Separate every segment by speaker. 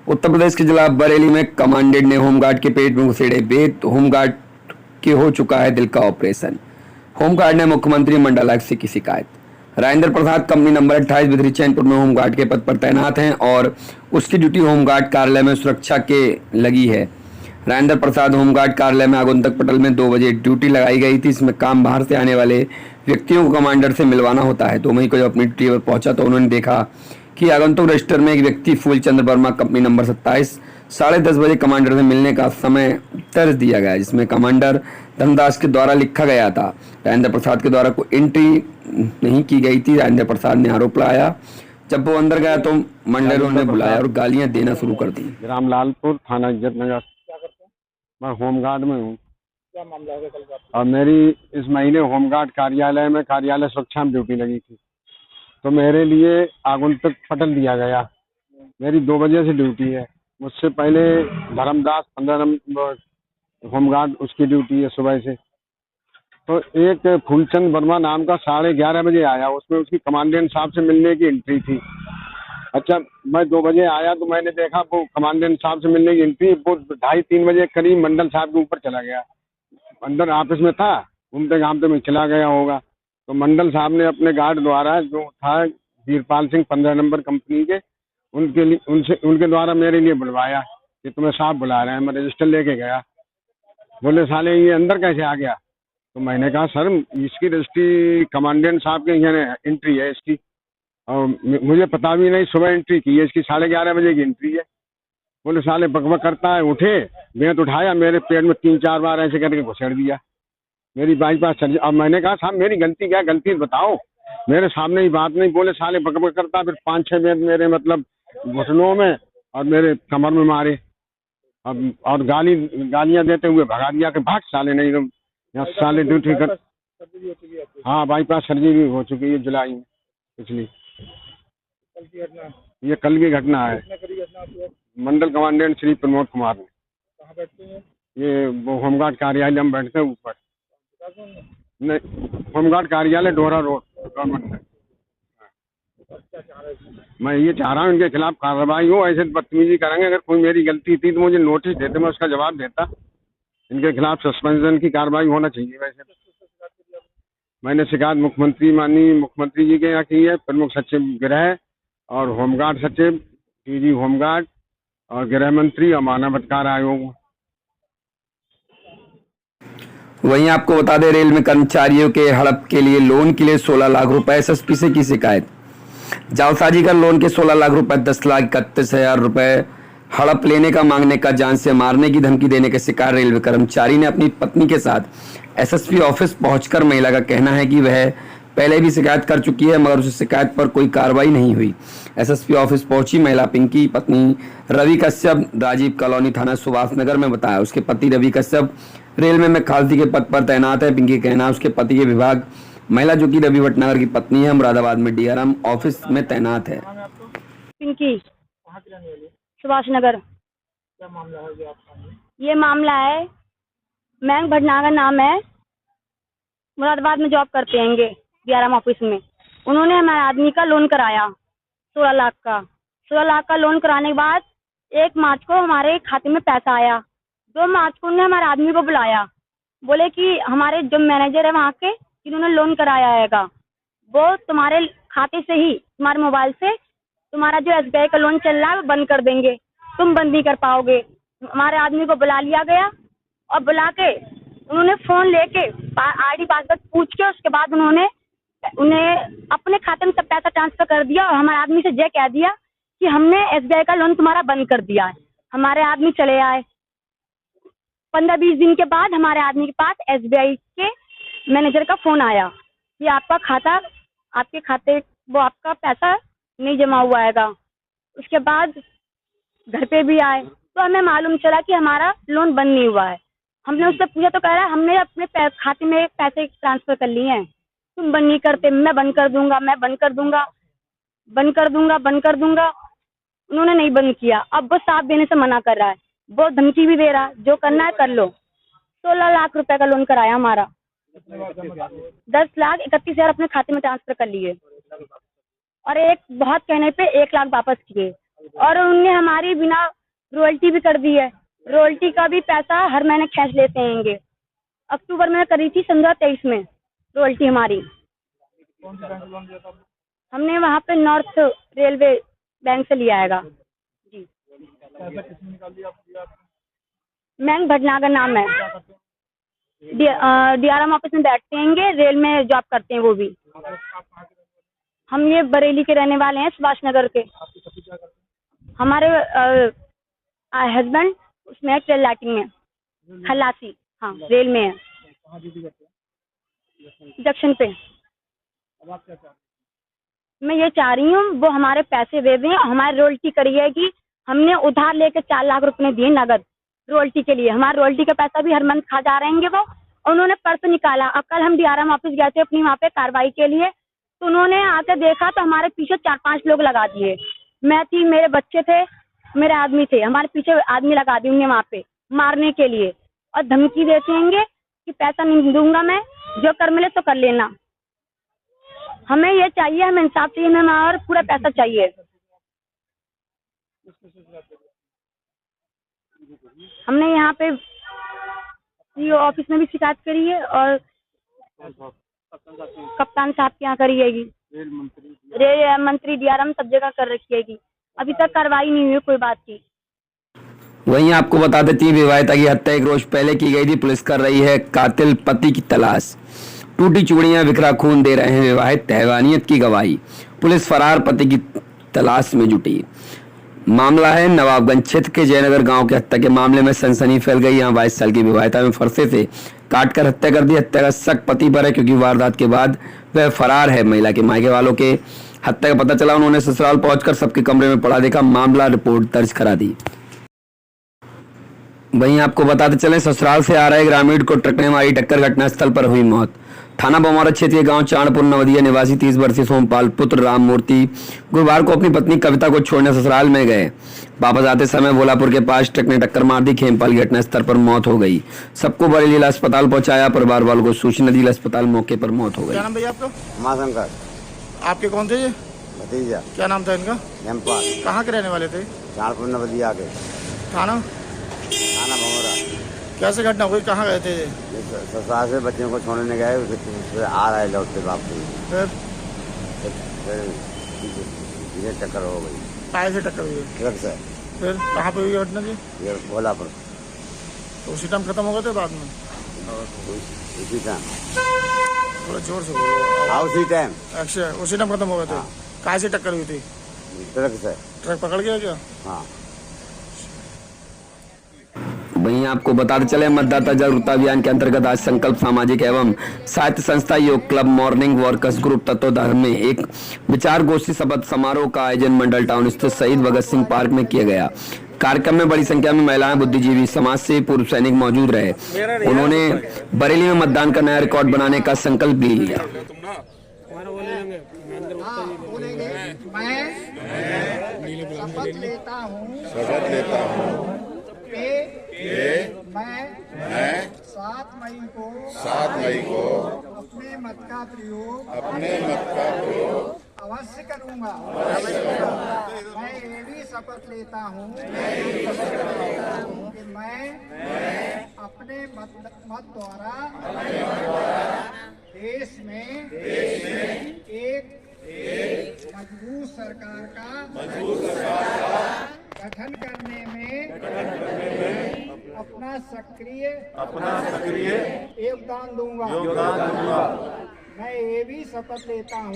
Speaker 1: उत्तर प्रदेश के जिला बरेली में कमांडेंट ने होमगार्ड के पेट में घुसेड़े बेत। होमगार्ड के हो चुका है दिल का ऑपरेशन। होमगार्ड ने मुख्यमंत्री मंडलायुक्त से की शिकायत। राजेंद्र प्रसाद कंपनी नंबर 28 बिथरी चैनपुर में होमगार्ड के पद पर तैनात हैं और उसकी ड्यूटी होमगार्ड कार्यालय में सुरक्षा के लगी है। राजेंद्र प्रसाद होमगार्ड कार्यालय में आगंतुक पटल में 2 बजे ड्यूटी लगाई गई थी। इसमें काम बाहर से आने वाले व्यक्तियों को कमांडर से मिलवाना होता है। 2 मई को जब अपनी ड्यूटी पर पहुंचा तो उन्होंने देखा कि आगंतुक रजिस्टर में एक व्यक्ति फूलचंद्र वर्मा कंपनी नंबर 27 10:30 बजे कमांडर से मिलने का समय दर्ज दिया गया, जिसमें कमांडर धनदास के द्वारा लिखा गया था। राजेंद्र प्रसाद के द्वारा कोई एंट्री नहीं की गई थी। राजेंद्र प्रसाद ने आरोप लगाया। जब वो अंदर गया तो मंडलों ने बुलाया और गालियां देना शुरू कर दी।
Speaker 2: रामलालपुर थाना इज्जत नगर।
Speaker 3: क्या करते हैं?
Speaker 2: मैं होमगार्ड में हूँ
Speaker 3: क्या मामला है कल रात?
Speaker 2: और मेरी इस महीने होमगार्ड कार्यालय में कार्यालय सुरक्षा में ड्यूटी लगी थी, तो मेरे लिए आगंतुक पटल दिया गया। मेरी 2 बजे से ड्यूटी है। मुझसे पहले धर्मदास 15 नंबर होमगार्ड उसकी ड्यूटी है सुबह से। तो एक फूलचंद वर्मा नाम का 11:30 बजे आया, उसमें उसकी कमांडेंट साहब से मिलने की एंट्री थी। अच्छा, मैं 2 बजे आया तो मैंने देखा वो कमांडेंट साहब से मिलने की एंट्री वो 2:30-3 बजे करीब मंडल साहब के ऊपर चला गया। अंदर ऑफिस में था, घूमते घामते में चला गया होगा। तो मंडल साहब ने अपने गार्ड द्वारा जो था वीरपाल सिंह 15 नंबर कंपनी के, उनके द्वारा मेरे लिए बुलवाया कि तुम्हें साहब बुला रहे हैं। मैं रजिस्टर लेके गया। बोले साले ये अंदर कैसे आ गया? तो मैंने कहा सर इसकी रजिस्ट्री कमांडेंट साहब के यहाँ एंट्री है इसकी, और मुझे पता भी नहीं सुबह एंट्री की है इसकी। 11:30 बजे की एंट्री है। बोले साले बकबक करता है। उठे, बेत उठाया, मेरे पेट में 3-4 बार ऐसे करके घुसेड़ दिया। मेरी बाईपास चल। अब मैंने कहा साहब मेरी गलती क्या है, गलती बताओ। मेरे सामने ही बात नहीं। बोले साले बकबक करता। फिर 5-6 बेत मेरे मतलब घुटनों में और मेरे कमर में मारे। अब और गालियां देते हुए भगा दिया कि भाग साले, नहीं तुम यहाँ साले ड्यूटी कर।
Speaker 3: सर्जरी हो चुकी है आपकी?
Speaker 2: हाँ, बाईपास सर्जरी भी हो चुकी है जुलाई में पिछली।
Speaker 3: कल की घटना?
Speaker 2: ये कल की घटना है।
Speaker 3: कितने करीब घटना आपकी है?
Speaker 2: मंडल कमांडेंट श्री प्रमोद कुमार ने।
Speaker 3: कहाँ बैठते हैं?
Speaker 2: ये वो होमगार्ड कार्यालय में बैठते हैं ऊपर।
Speaker 3: विकास भवन में?
Speaker 2: नहीं, होमगार्ड कार्यालय डोरा रोड गवर्नमेंट में।
Speaker 3: तो क्या चाह रहे हैं?
Speaker 2: मैं ये चाह रहा हूँ इनके खिलाफ कार्रवाई हो। ऐसे बदतमीजी करेंगे, अगर कोई मेरी गलती थी तो मुझे नोटिस देते, मैं उसका जवाब देता। इनके खिलाफ सस्पेंशन की कार्रवाई होना चाहिए। वैसे मैंने शिकायत माननीय मुख्यमंत्री जी के यहाँ की है, प्रमुख सचिव गृह और होमगार्ड सचिव, डीजी होमगार्ड और गृह मंत्री और मानव अधिकार आयोग।
Speaker 1: वहीं आपको बता दें, रेल में कर्मचारियों के हड़प के लिए लोन के लिए 16 लाख रुपए एसएसपी से की शिकायत। जालसाजी कर लोन के 16 लाख रुपए 10,31,000 रुपए हड़प लेने का मांगने का, जान से मारने की धमकी देने के शिकार रेलवे कर्मचारी ने अपनी पत्नी के साथ एसएसपी ऑफिस पहुंचकर महिला का कहना है कि वह पहले भी शिकायत कर चुकी है, मगर उस शिकायत पर कोई कार्रवाई नहीं हुई। एसएसपी ऑफिस पहुंची महिला पिंकी पत्नी रवि कश्यप राजीव कॉलोनी थाना सुभाष नगर में बताया उसके पति रवि कश्यप रेलवे में खालसी के पद पर तैनात है। पिंकी का कहना है उसके पति के विभाग महिला जो कि रवि भटनागर की पत्नी है, मुरादाबाद में डीआरएम ऑफिस में तैनात है।
Speaker 3: पिंकी कहाँ की रहने वाली है?
Speaker 4: सुभाष नगर।
Speaker 3: क्या मामला है जो आपका?
Speaker 4: ये मामला है, मैं भटनागर नाम है, मुरादाबाद में जॉब करते हैं डीआरएम ऑफिस में। उन्होंने हमारे आदमी का लोन कराया 16 लाख का। 16 लाख का लोन कराने के बाद 1 मार्च को हमारे खाते में पैसा आया। 2 मार्च को उन्होंने हमारे आदमी को बुलाया, बोले कि हमारे जो मैनेजर है वहाँ के, जिन्होंने लोन कराया है, वो तुम्हारे खाते से ही, तुम्हारे मोबाइल से तुम्हारा जो एसबीआई का लोन चल रहा है वो बंद कर देंगे, तुम बंद नहीं कर पाओगे। हमारे आदमी को बुला लिया गया और बुला के उन्होंने फोन लेके आईडी पासवर्ड पूछ के उसके बाद उन्होंने उन्हें अपने खाते में सब पैसा ट्रांसफर कर दिया और हमारे आदमी से ये कह दिया कि हमने एसबीआई का लोन तुम्हारा बंद कर दिया है। हमारे आदमी चले आए। 15-20 दिन के बाद हमारे आदमी के पास एसबीआई के मैनेजर का फोन आया कि आपका खाता, आपके खाते वो आपका पैसा नहीं जमा हुआ है। उसके बाद घर पे भी आए तो हमें मालूम चला कि हमारा लोन बंद नहीं हुआ है। हमने उससे पूछा तो कह रहा है हमने अपने खाते में पैसे ट्रांसफर कर लिए हैं, तुम बंद नहीं करते। मैं बंद कर दूंगा, मैं बंद कर दूंगा, बंद कर दूंगा, बंद कर दूंगा। उन्होंने नहीं बंद किया। अब वो साथ देने से मना कर रहा है, वो धमकी भी दे रहा है, जो करना है कर लो। 16 लाख रुपए का लोन कराया हमारा। 10,31,000 अपने खाते में ट्रांसफर कर लिए और एक बहुत कहने पे 1 लाख वापस किए। और उनने हमारी बिना रॉयल्टी भी कर दी है। रॉयल्टी का भी पैसा हर महीने खींच लेते हैं। अक्टूबर में करी थी 15-23 में रॉयल्टी हमारी।
Speaker 3: कौन सी बैंक लोन लिया था आपने?
Speaker 4: हमने वहाँ पे नॉर्थ रेलवे बैंक से लिया हैगा जी।
Speaker 3: पैसा किसने निकाल दिया आपको?
Speaker 4: मैंग भटनागर नाम है।
Speaker 3: क्या करते हैं?
Speaker 4: DRM ऑफिस में बैठते हैं, रेल में जॉब करते हैं वो भी।
Speaker 3: आप कहाँ के रहने वाले?
Speaker 4: हम ये बरेली के रहने वाले हैं, सुभाष नगर के।
Speaker 3: आपके पति क्या करते हैं?
Speaker 4: हमारे हस्बैंड उसमें है, ट्रेन लाइटिंग में, खलासी, हाँ रेल में है,
Speaker 3: कहाँ ड्यूटी करते हैं?
Speaker 4: जंक्शन पे।
Speaker 3: अब आप क्या चाहते हैं?
Speaker 4: मैं ये चाह रही हूँ वो हमारे पैसे दे दें, हमारी रॉयल्टी करिए कि हमने उधार लेके 4 लाख रुपए दिए नगद रॉयल्टी के लिए। हमारे रॉयल्टी का पैसा भी हर मंथ खा जा रहे हैं वो। उन्होंने परसों निकाला। अब कल हम DRM ऑफिस गए थे अपनी वहाँ पे कार्रवाई के लिए, तो उन्होंने आके देखा तो हमारे पीछे 4-5 लोग लगा दिए। मैं थी, मेरे बच्चे थे, मेरे आदमी थे, हमारे पीछे आदमी लगा दिए उन्हें वहाँ पे मारने के लिए, और धमकी देते हैं कि पैसा नहीं दूंगा मैं, जो कर मिले तो कर लेना। हमें ये चाहिए, हमें इंसाफ चाहिए, हमें और पूरा पैसा चाहिए। हमने यहाँ पे CEO ऑफिस में भी शिकायत करी है और कप्तान साहब के यहाँ करी है, रेल मंत्री DRM सब जगह कर रखी है। अभी तक कार्रवाई नहीं हुई कोई बात की।
Speaker 1: वहीं आपको बता देती है, विवाहिता की हत्या 1 रोज पहले की गई थी। पुलिस कर रही है कातिल पति की तलाश। टूटी चूड़ियां, बिखरा खून दे रहे हैं विवाहित, हैवानियत की गवाही। पुलिस फरार पति की तलाश में जुटी। मामला है नवाबगंज क्षेत्र के जयनगर गांव के हत्या के मामले में सनसनी फैल गई। यहां 22 साल की विवाहिता में फरसे से काटकर हत्या कर दी। हत्या का शक पति पर है क्योंकि वारदात के बाद वह फरार है। महिला के मायके वालों के हत्या का पता चला, उन्होंने ससुराल पहुंचकर सबके कमरे में पड़ा देखा। मामला रिपोर्ट दर्ज करा दी। वहीं आपको बताते चले, ससुराल से आ रहे ग्रामीण को ट्रक ने मारी टक्कर, घटनास्थल पर हुई मौत। थाना बमौरा क्षेत्र के गांव चाणपुर नवदिया निवासी 30 वर्षीय सोमपाल पुत्र राम मूर्ति गुरुवार को अपनी पत्नी कविता को छोड़ने ससुराल में गए। वापस आते समय भोलापुर के पास ट्रक ने टक्कर मार दी। खेमपाल की घटनास्थल पर मौत हो गई। सबको बरेली जिला अस्पताल पहुंचाया। परिवार वालों को सूचना दी, अस्पताल मौके पर मौत हो गई।
Speaker 3: क्या नाम भैया आपका?
Speaker 5: माशंकर
Speaker 3: आपके कौन थे ये?
Speaker 5: भतीजा
Speaker 3: क्या नाम था इनका?
Speaker 5: हेमपाल
Speaker 3: कहाँ के रहने वाले थे?
Speaker 5: चाणपुर नवदिया के
Speaker 3: थाना?
Speaker 5: थाना भमोरा।
Speaker 3: कैसे घटना हुई? कहाँ गए थे ये?
Speaker 5: ससुराल से बच्चों को छोड़ने गए, उससे आ रहे लौटते वापसी,
Speaker 3: फिर
Speaker 5: फिर टक्कर हो गई
Speaker 3: टायर से टक्कर हुई?
Speaker 5: ट्रक से।
Speaker 3: फिर कहाँ पे हुई घटना जी?
Speaker 5: ये भोलापुर
Speaker 3: तो उसी टाइम खत्म हो गए थे बाद में?
Speaker 5: उसी टाइम।
Speaker 3: थोड़ा जोर से बोलो।
Speaker 5: हाँ उसी टाइम।
Speaker 3: अच्छा, उसी टाइम खत्म हो गए थे।
Speaker 5: हाँ।
Speaker 3: कहाँ से टक्कर हुई थी?
Speaker 5: ट्रक से।
Speaker 3: ट्रक पकड़ गया क्या?
Speaker 5: हाँ।
Speaker 1: वहीं आपको बताते चले, मतदाता जागरूकता अभियान के अंतर्गत आज संकल्प सामाजिक एवं साहित्य संस्था योग क्लब मॉर्निंग वर्कर्स ग्रुप तत्वाधान में एक विचार गोष्ठी शपथ समारोह का आयोजन मंडल टाउन स्थित शहीद भगत सिंह पार्क में किया गया। कार्यक्रम में बड़ी संख्या में महिलाएं, बुद्धिजीवी, समाज से पूर्व सैनिक मौजूद रहे। उन्होंने बरेली में मतदान का नया रिकॉर्ड बनाने का संकल्प भी लिया।
Speaker 6: शपथ लेता हूँ
Speaker 3: कि मैं 7 मई को अपने मत का प्रयोग अवश्य करूँगा। मैं ये भी शपथ लेता हूँ कि मैं अपने मत द्वारा देश में एक मजबूत सरकार का गठन करने में अपना सक्रिय योगदान दूंगा। मैं ये भी शपथ लेता हूँ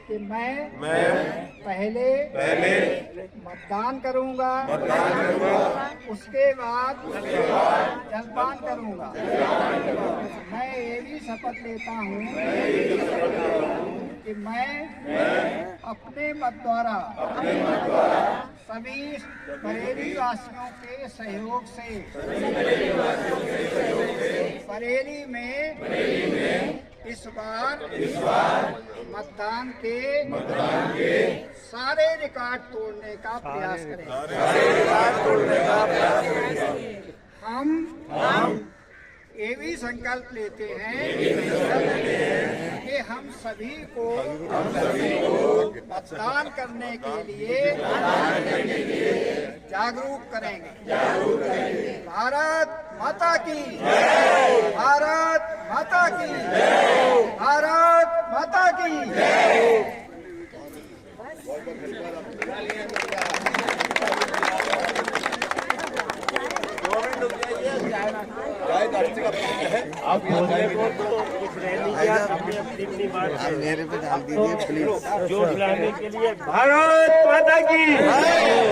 Speaker 3: कि मैं पहले मतदान करूंगा, उसके बाद जलपान करूंगा। मैं ये भी शपथ लेता हूँ कि मैं अपने मत द्वारा सभी बरेली वासियों के सहयोग से बरेली में इस बार मतदान के सारे रिकॉर्ड तोड़ने का प्रयास करेंगे। हम ये भी संकल्प लेते हैं कि हम सभी को मतदान करने के लिए जागरूक करेंगे। भारत माता की, भारत माता की, भारत माता की।
Speaker 6: मेरे पे डाल दीजिए प्लीज।
Speaker 7: जो खिलाने के लिए भारत माता की,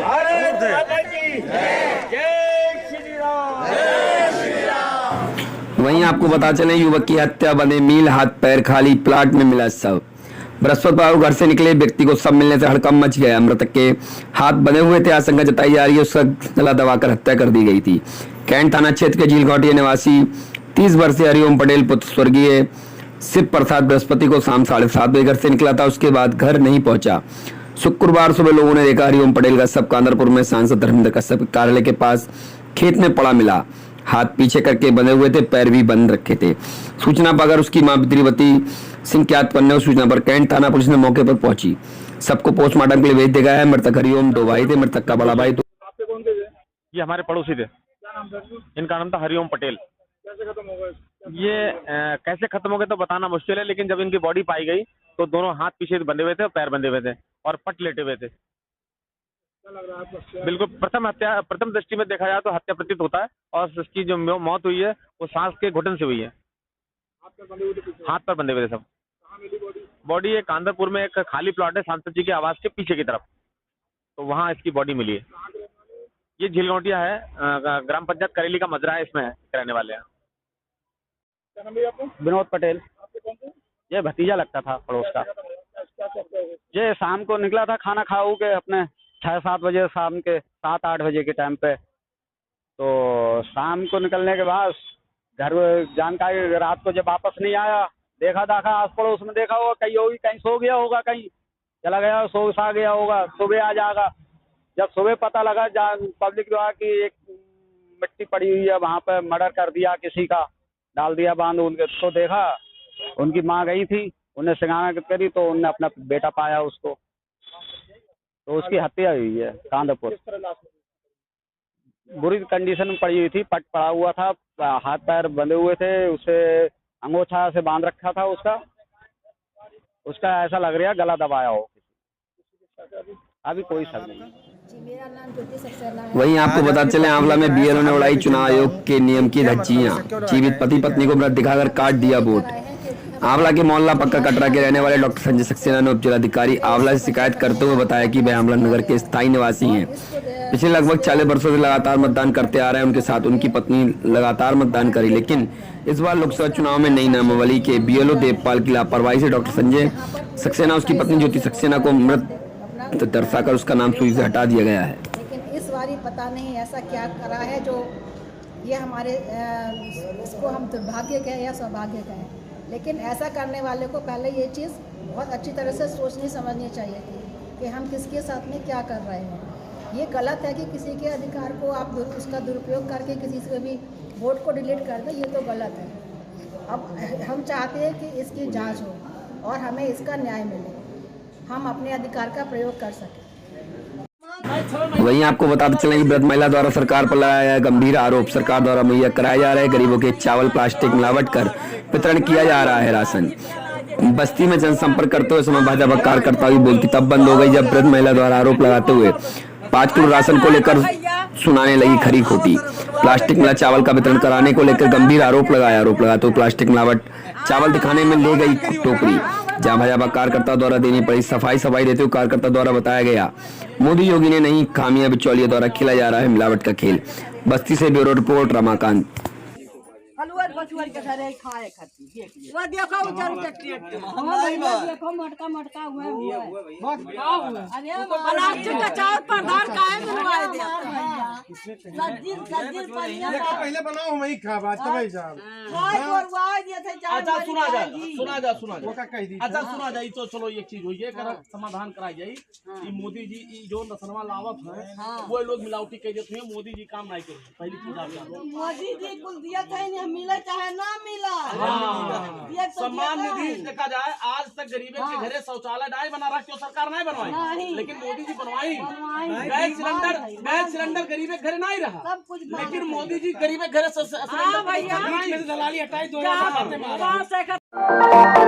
Speaker 7: भारत माता की जय श्री राम।
Speaker 1: वहीं आपको बता चले युवक की हत्या, बने मील, हाथ पैर खाली, प्लाट में मिला शव। बृहस्पतिवार को घर से निकले व्यक्ति को शव मिलने से हड़कंप मच गया। मृतक के हाथ बंधे हुए थे। आशंका जताई जा रही है उसका गला दबाकर हत्या कर दी गई थी। कैंट थाना क्षेत्र के झील घाटिया निवासी 30 वर्षीय हरिओम पटेल पुत्र स्वर्गीय शिव प्रसाद बृहस्पति को शाम 7:30 बजे घर से निकला था। उसके बाद घर नहीं पहुंचा। शुक्रवार सुबह लोगों ने देखा हरिओम पटेल का शव कांदरपुर में सांसद धर्मेंद्र कश्यप के कार्यालय के पास खेत में पड़ा मिला। हाथ पीछे करके बंधे हुए थे, पैर भी बंद रखे थे। सूचना पाकर उसकी मां बिद्रीवती सिंह क्यात पन्ने सूचना पर कैंट थाना पुलिस ने मौके पर पहुंची। सबको पोस्टमार्टम के लिए भेज दिया गया है। मृतक हरिओम 2 भाई थे। मृतक का बड़ा भाई
Speaker 8: ये हमारे पड़ोसी थे। इनका नाम था हरिओम पटेल। ये कैसे खत्म हो गए तो बताना मुश्किल है, लेकिन जब इनकी बॉडी पाई गई तो दोनों हाथ पीछे बंधे हुए थे और पैर बंधे हुए थे और पट लेटे हुए थे। बिल्कुल प्रथम दृष्टि में देखा जाए तो हत्या प्रतीत होता है और इसकी जो मौत हुई है वो सांस के घुटन से हुई है। हाथ पर बंधे हुए थे सब। बॉडी एक कांदरपुर में एक खाली प्लॉट है सांसद जी के आवास के पीछे की तरफ, तो वहाँ इसकी बॉडी मिली है। ये झीलगौटिया है, ग्राम पंचायत करेली का मजरा है, इसमें रहने वाले हैं। विनोद पटेल। ये भतीजा लगता था पड़ोस का। ये शाम को निकला था खाना खाऊ के अपने 6-7 बजे, शाम के 7-8 बजे के टाइम पे। तो शाम को निकलने के बाद घर जानकारी रात को जब वापस नहीं आया, देखा आस पड़ोस में देखा होगा कहीं सो गया होगा, कहीं चला गया, सो सा गया होगा, सुबह आ जाएगा। जब सुबह पता लगा पब्लिक द्वारा कि एक मिट्टी पड़ी हुई है वहाँ पे, मर्डर कर दिया किसी का, डाल दिया बांध उनके, तो देखा उनकी माँ गई थी, उन्हें सिंगाना करी तो उनने अपना बेटा पाया उसको, तो उसकी हत्या हुई है कांदरपुर। बुरी कंडीशन में पड़ी हुई थी, पट पड़ा हुआ था, हाथ पैर बंधे हुए थे, उसे अंगोछा से बांध रखा था उसका ऐसा लग रहा है गला दबाया हो। अभी कोई शक नहीं।
Speaker 1: वहीं आपको बता चले आंवला में बीएलओ ने उड़ाई चुनाव आयोग के नियम की धज्जियां। जीवित पति पत्नी को मृत दिखाकर काट दिया वोट। आंवला के मोहल्ला पक्का कटरा के रहने वाले डॉक्टर संजय सक्सेना ने उपजिलाधिकारी आंवला से शिकायत करते हुए बताया कि वे आंवला नगर के स्थायी निवासी हैं। पिछले लगभग 40 वर्षों से लगातार मतदान करते आ रहे हैं। उनके साथ उनकी पत्नी लगातार मतदान करी, लेकिन इस बार लोकसभा चुनाव में नई नामावली के बीएलओ देवपाल की लापरवाही से डॉक्टर संजय सक्सेना उसकी पत्नी ज्योति सक्सेना को मृत दर्शाकर उसका नाम सूची से हटा दिया गया है।
Speaker 9: लेकिन इस बार पता नहीं ऐसा क्या करा है जो ये हमारे इसको हम दुर्भाग्य कहें या सौभाग्य कहें, लेकिन ऐसा करने वाले को पहले ये चीज़ बहुत अच्छी तरह से सोचनी समझनी चाहिए थी कि हम किसके साथ में क्या कर रहे हैं। ये गलत है कि किसी के अधिकार को आप उसका दुरुपयोग करके किसी से भी वोट को डिलीट कर दें, ये तो गलत है। अब हम चाहते हैं कि इसकी जांच हो और हमें इसका न्याय मिले, हम अपने अधिकार का प्रयोग कर सकें।
Speaker 1: वहीं आपको बताते चलें कि वृद्ध महिला द्वारा सरकार पर लगाया गया गंभीर आरोप। सरकार द्वारा मुहैया कराया जा रहा है गरीबों के चावल प्लास्टिक मिलावट कर वितरण किया जा रहा है राशन। बस्ती में जनसंपर्क करते हुए समय भाजपा कार्यकर्ता भी बोलती तब बंद हो गई जब वृद्ध महिला द्वारा आरोप लगाते हुए 5 किलो राशन को लेकर सुनाने लगी खरी खोटी। प्लास्टिक मिला चावल का वितरण कराने को लेकर गंभीर आरोप लगाते हुए प्लास्टिक मिलावट चावल दिखाने में ले गई टोकरी। जहां भाजपा कार्यकर्ता द्वारा देनी पड़ी सफाई देते हुए कार्यकर्ता द्वारा बताया गया मोदी योगी ने नहीं, खामियां बिचौलियों द्वारा खेला जा रहा है मिलावट का खेल। बस्ती से ब्यूरो रिपोर्ट रमाकांत।
Speaker 9: मटका हुआ
Speaker 3: पहले बनाओ वही खा बात तो भाई साहब।
Speaker 7: अच्छा सुना जा अच्छा सुना जाए तो चलो एक चीज हुई है समाधान कराई जाये। मोदी जी जो नसनवा लावत है वो लोग मिलावटी कह देते हैं, मोदी जी काम नहीं करे। पहली चीज आप
Speaker 9: मोदी जी कुल दिया था
Speaker 3: मिले चाहे ना मिला
Speaker 7: हाँ। सम्मान निधि देखा जाए, आज तक गरीबों के घरे शौचालय नहीं बना रहा, क्यों सरकार नहीं बनवाई, लेकिन मोदी जी बनवाई। गैस सिलेंडर गरीबों के घरे नहीं रहा,
Speaker 3: सब कुछ
Speaker 7: लेकिन मोदी जी गरीबों के घरे दलाली हटाई 2007 में।